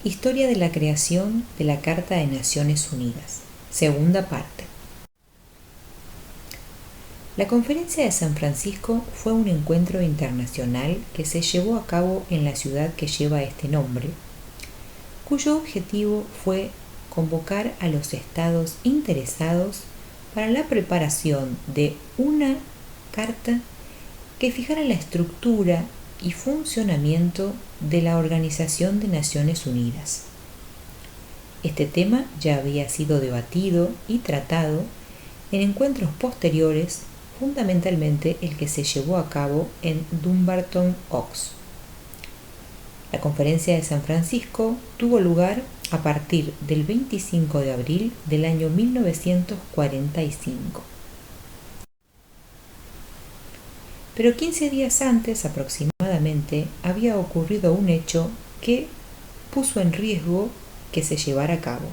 Historia de la creación de la Carta de Naciones Unidas. Segunda parte. La Conferencia de San Francisco fue un encuentro internacional que se llevó a cabo en la ciudad que lleva este nombre, cuyo objetivo fue convocar a los estados interesados para la preparación de una carta que fijara la estructura y funcionamiento de la Organización de Naciones Unidas. Este tema ya había sido debatido y tratado en encuentros posteriores, fundamentalmente el que se llevó a cabo en Dumbarton Oaks. La Conferencia de San Francisco tuvo lugar a partir del 25 de abril del año 1945. Pero 15 días antes aproximadamente había ocurrido un hecho que puso en riesgo que se llevara a cabo.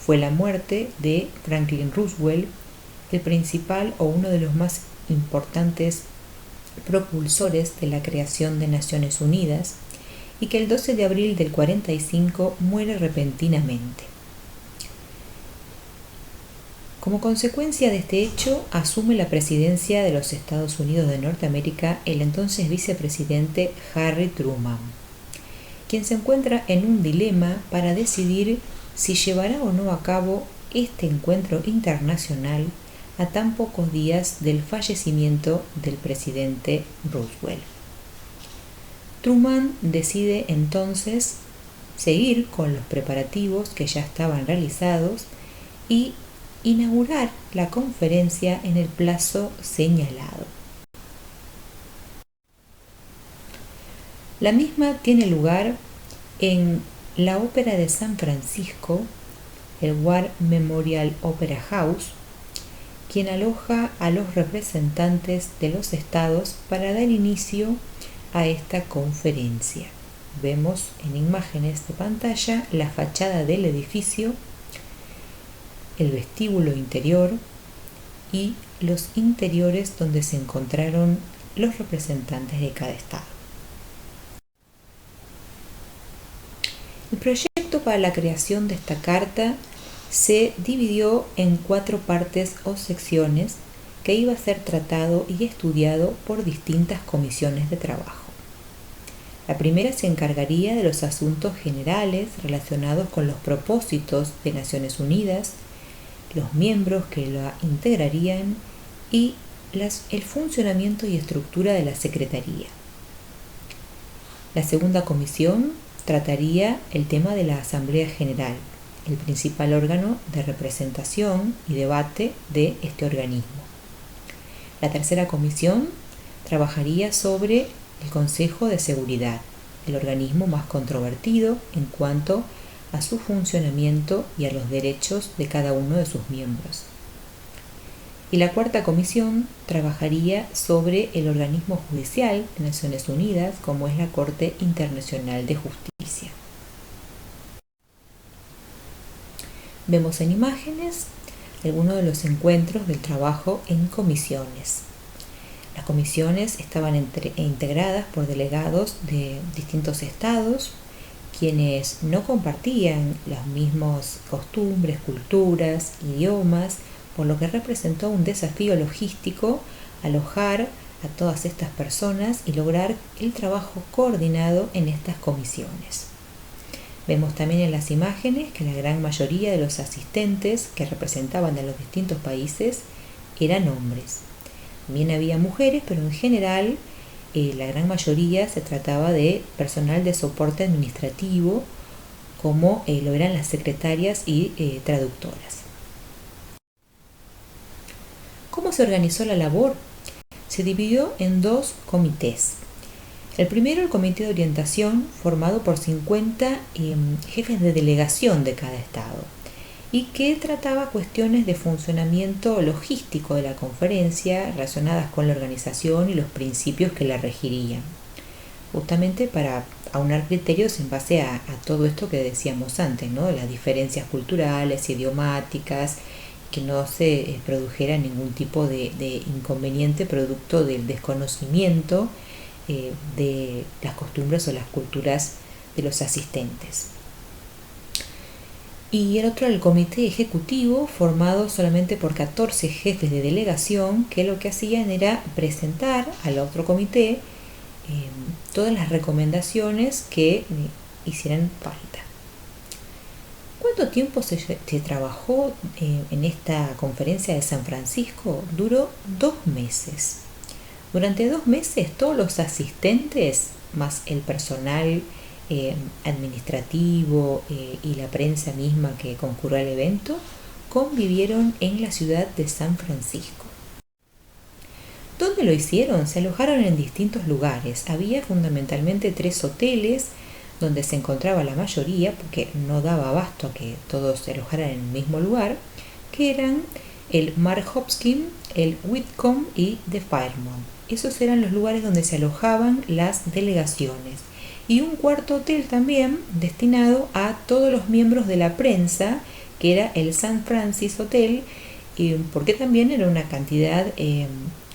Fue la muerte de Franklin Roosevelt, el principal o uno de los más importantes propulsores de la creación de Naciones Unidas, y que el 12 de abril del 45 muere repentinamente. Como consecuencia de este hecho, asume la presidencia de los Estados Unidos de Norteamérica el entonces vicepresidente Harry Truman, quien se encuentra en un dilema para decidir si llevará o no a cabo este encuentro internacional a tan pocos días del fallecimiento del presidente Roosevelt. Truman decide entonces seguir con los preparativos que ya estaban realizados y inaugurar la conferencia en el plazo señalado. La misma tiene lugar en la Ópera de San Francisco, el War Memorial Opera House, quien aloja a los representantes de los estados para dar inicio a esta conferencia. Vemos en imágenes de pantalla la fachada del edificio, el vestíbulo interior y los interiores donde se encontraron los representantes de cada estado. El proyecto para la creación de esta carta se dividió en 4 partes o secciones que iba a ser tratado y estudiado por distintas comisiones de trabajo. La primera se encargaría de los asuntos generales relacionados con los propósitos de Naciones Unidas, los miembros que la integrarían y el funcionamiento y estructura de la Secretaría. La segunda comisión trataría el tema de la Asamblea General, el principal órgano de representación y debate de este organismo. La tercera comisión trabajaría sobre el Consejo de Seguridad, el organismo más controvertido en cuanto a su funcionamiento y a los derechos de cada uno de sus miembros. Y la cuarta comisión trabajaría sobre el organismo judicial de Naciones Unidas, como es la Corte Internacional de Justicia. Vemos en imágenes algunos de los encuentros del trabajo en comisiones. Las comisiones estaban integradas por delegados de distintos estados, quienes no compartían las mismas costumbres, culturas, idiomas, por lo que representó un desafío logístico alojar a todas estas personas y lograr el trabajo coordinado en estas comisiones. Vemos también en las imágenes que la gran mayoría de los asistentes que representaban a los distintos países eran hombres. También había mujeres, pero en general la gran mayoría se trataba de personal de soporte administrativo, como lo eran las secretarias y traductoras. ¿Cómo se organizó la labor? Se dividió en 2 comités. El primero, el comité de orientación, formado por 50 jefes de delegación de cada estado, y que trataba cuestiones de funcionamiento logístico de la conferencia relacionadas con la organización y los principios que la regirían, justamente para aunar criterios en base a todo esto que decíamos antes, ¿no? Las diferencias culturales, idiomáticas, que no se produjera ningún tipo de inconveniente producto del desconocimiento de las costumbres o las culturas de los asistentes. Y el otro era el comité ejecutivo, formado solamente por 14 jefes de delegación, que lo que hacían era presentar al otro comité todas las recomendaciones que hicieran falta. ¿Cuánto tiempo se trabajó en esta conferencia de San Francisco? Duró 2 meses. Durante 2 meses todos los asistentes, más el personal administrativo y la prensa misma que concurrió al evento, convivieron en la ciudad de San Francisco. ¿Dónde lo hicieron? Se alojaron en distintos lugares. Había fundamentalmente 3 hoteles donde se encontraba la mayoría, porque no daba abasto a que todos se alojaran en el mismo lugar, que eran el Mark Hopkins, el Whitcomb y The Fairmont. Esos eran los lugares donde se alojaban las delegaciones. Y un cuarto hotel también destinado a todos los miembros de la prensa, que era el San Francis Hotel, porque también era una cantidad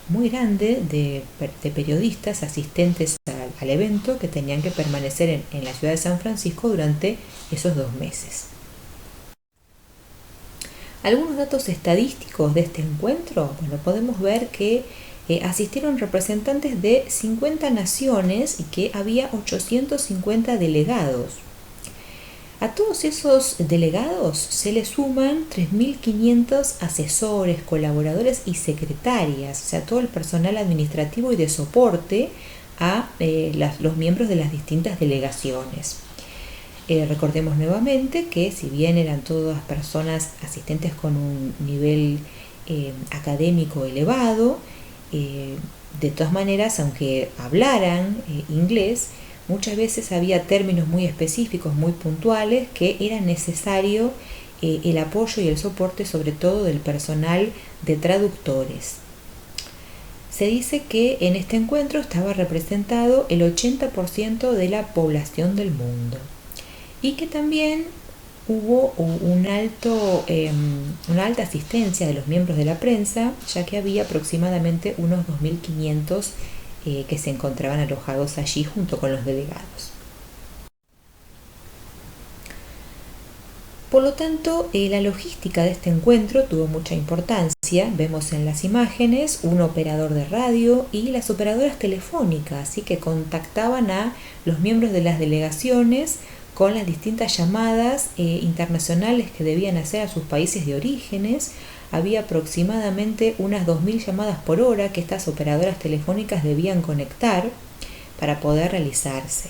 muy grande de periodistas asistentes al evento que tenían que permanecer en la ciudad de San Francisco durante esos 2 meses. Algunos datos estadísticos de este encuentro, bueno, podemos ver que asistieron representantes de 50 naciones y que había 850 delegados. A todos esos delegados se le suman 3.500 asesores, colaboradores y secretarias, o sea, todo el personal administrativo y de soporte a los miembros de las distintas delegaciones. Recordemos nuevamente que si bien eran todas personas asistentes con un nivel académico elevado, de todas maneras, aunque hablaran inglés, muchas veces había términos muy específicos, muy puntuales, que era necesario el apoyo y el soporte, sobre todo del personal de traductores. Se dice que en este encuentro estaba representado el 80% de la población del mundo y que también hubo una alta asistencia de los miembros de la prensa, ya que había aproximadamente unos 2.500 que se encontraban alojados allí junto con los delegados. Por lo tanto, la logística de este encuentro tuvo mucha importancia. Vemos en las imágenes un operador de radio y las operadoras telefónicas, así que contactaban a los miembros de las delegaciones con las distintas llamadas internacionales que debían hacer a sus países de orígenes. Había aproximadamente unas 2.000 llamadas por hora que estas operadoras telefónicas debían conectar para poder realizarse.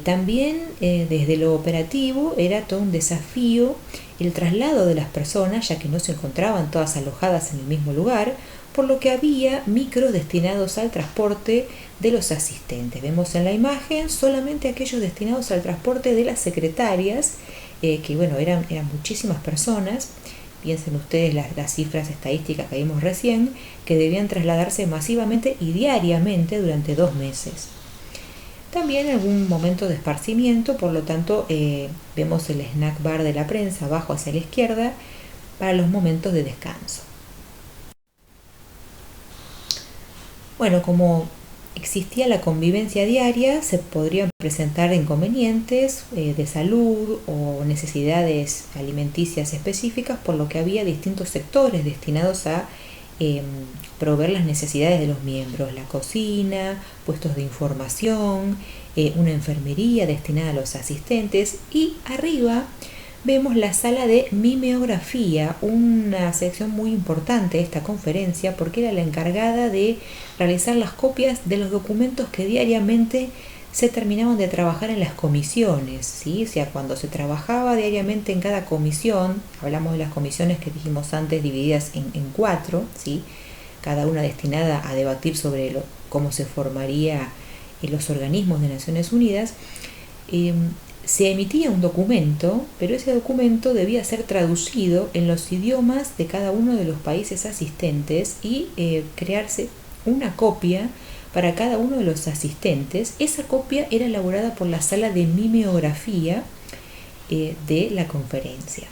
También desde lo operativo era todo un desafío el traslado de las personas, ya que no se encontraban todas alojadas en el mismo lugar, por lo que había micros destinados al transporte de los asistentes. Vemos en la imagen solamente aquellos destinados al transporte de las secretarias, que bueno, eran muchísimas personas. Piensen ustedes las cifras estadísticas que vimos recién, que debían trasladarse masivamente y diariamente durante 2 meses. También algún momento de esparcimiento, por lo tanto vemos el snack bar de la prensa abajo hacia la izquierda para los momentos de descanso. Bueno, como existía la convivencia diaria, se podrían presentar inconvenientes de salud o necesidades alimenticias específicas, por lo que había distintos sectores destinados a proveer las necesidades de los miembros: la cocina, puestos de información, una enfermería destinada a los asistentes, y arriba vemos la sala de mimeografía, una sección muy importante de esta conferencia porque era la encargada de realizar las copias de los documentos que diariamente se terminaban de trabajar en las comisiones, ¿sí? O sea, cuando se trabajaba diariamente en cada comisión, hablamos de las comisiones que dijimos antes divididas en 4, ¿sí? Cada una destinada a debatir sobre cómo se formaría los organismos de Naciones Unidas. Se emitía un documento, pero ese documento debía ser traducido en los idiomas de cada uno de los países asistentes y crearse una copia para cada uno de los asistentes. Esa copia era elaborada por la sala de mimeografía de la conferencia.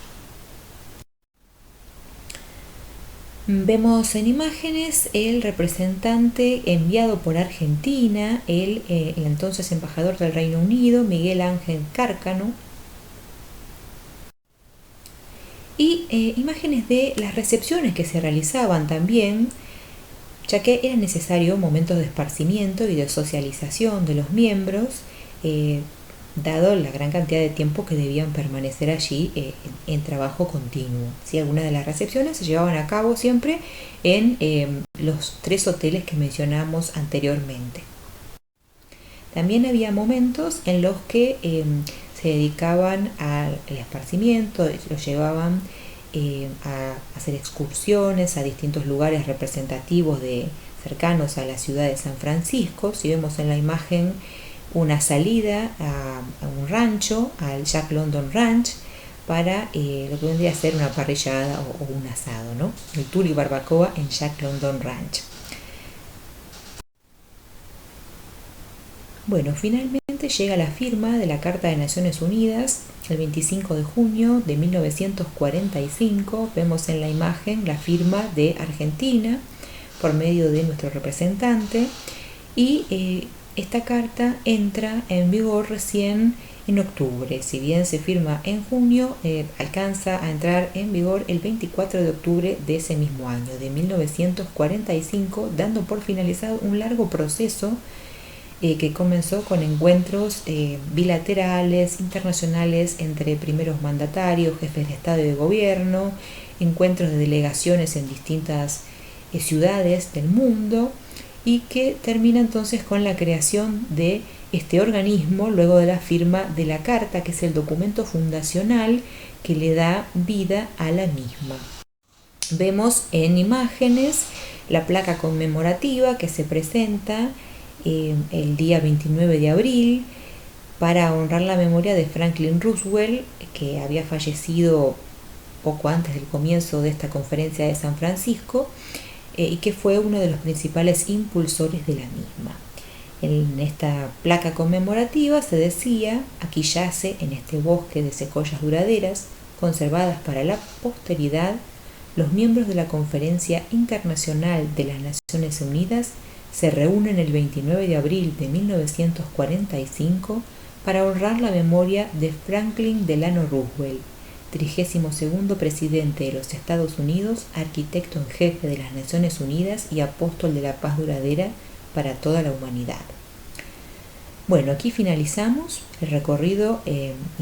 Vemos en imágenes el representante enviado por Argentina, el entonces embajador del Reino Unido, Miguel Ángel Cárcano, y imágenes de las recepciones que se realizaban también, ya que eran necesarios momentos de esparcimiento y de socialización de los miembros, dado la gran cantidad de tiempo que debían permanecer allí en trabajo continuo. ¿Sí? Algunas de las recepciones se llevaban a cabo siempre en los 3 hoteles que mencionamos anteriormente. También había momentos en los que se dedicaban al esparcimiento, los llevaban a hacer excursiones a distintos lugares representativos cercanos a la ciudad de San Francisco. Si vemos en la imagen una salida a un rancho, al Jack London Ranch, para lo que vendría a ser una parrillada o un asado, ¿no? El tour y barbacoa en Jack London Ranch. Bueno, finalmente llega la firma de la Carta de Naciones Unidas el 25 de junio de 1945. Vemos en la imagen la firma de Argentina por medio de nuestro representante, y esta carta entra en vigor recién en octubre. Si bien se firma en junio, alcanza a entrar en vigor el 24 de octubre de ese mismo año, de 1945, dando por finalizado un largo proceso que comenzó con encuentros bilaterales, internacionales, entre primeros mandatarios, jefes de Estado y de Gobierno, encuentros de delegaciones en distintas ciudades del mundo, y que termina entonces con la creación de este organismo luego de la firma de la Carta, que es el documento fundacional que le da vida a la misma. Vemos en imágenes la placa conmemorativa que se presenta el día 29 de abril para honrar la memoria de Franklin Roosevelt, que había fallecido poco antes del comienzo de esta conferencia de San Francisco, y que fue uno de los principales impulsores de la misma. En esta placa conmemorativa se decía: aquí yace en este bosque de secoyas duraderas, conservadas para la posteridad, los miembros de la Conferencia Internacional de las Naciones Unidas se reúnen el 29 de abril de 1945 para honrar la memoria de Franklin Delano Roosevelt, 32º presidente de los Estados Unidos, arquitecto en jefe de las Naciones Unidas y apóstol de la paz duradera para toda la humanidad. Bueno, aquí finalizamos el recorrido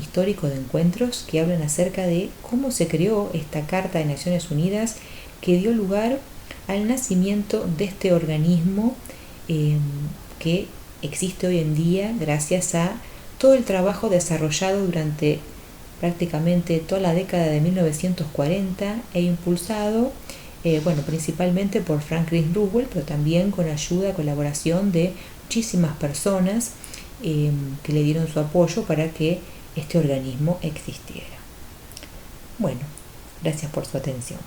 histórico de encuentros que hablan acerca de cómo se creó esta Carta de Naciones Unidas, que dio lugar al nacimiento de este organismo que existe hoy en día gracias a todo el trabajo desarrollado durante prácticamente toda la década de 1940 e impulsado principalmente por Franklin Roosevelt, pero también con ayuda, colaboración de muchísimas personas que le dieron su apoyo para que este organismo existiera. Bueno, gracias por su atención.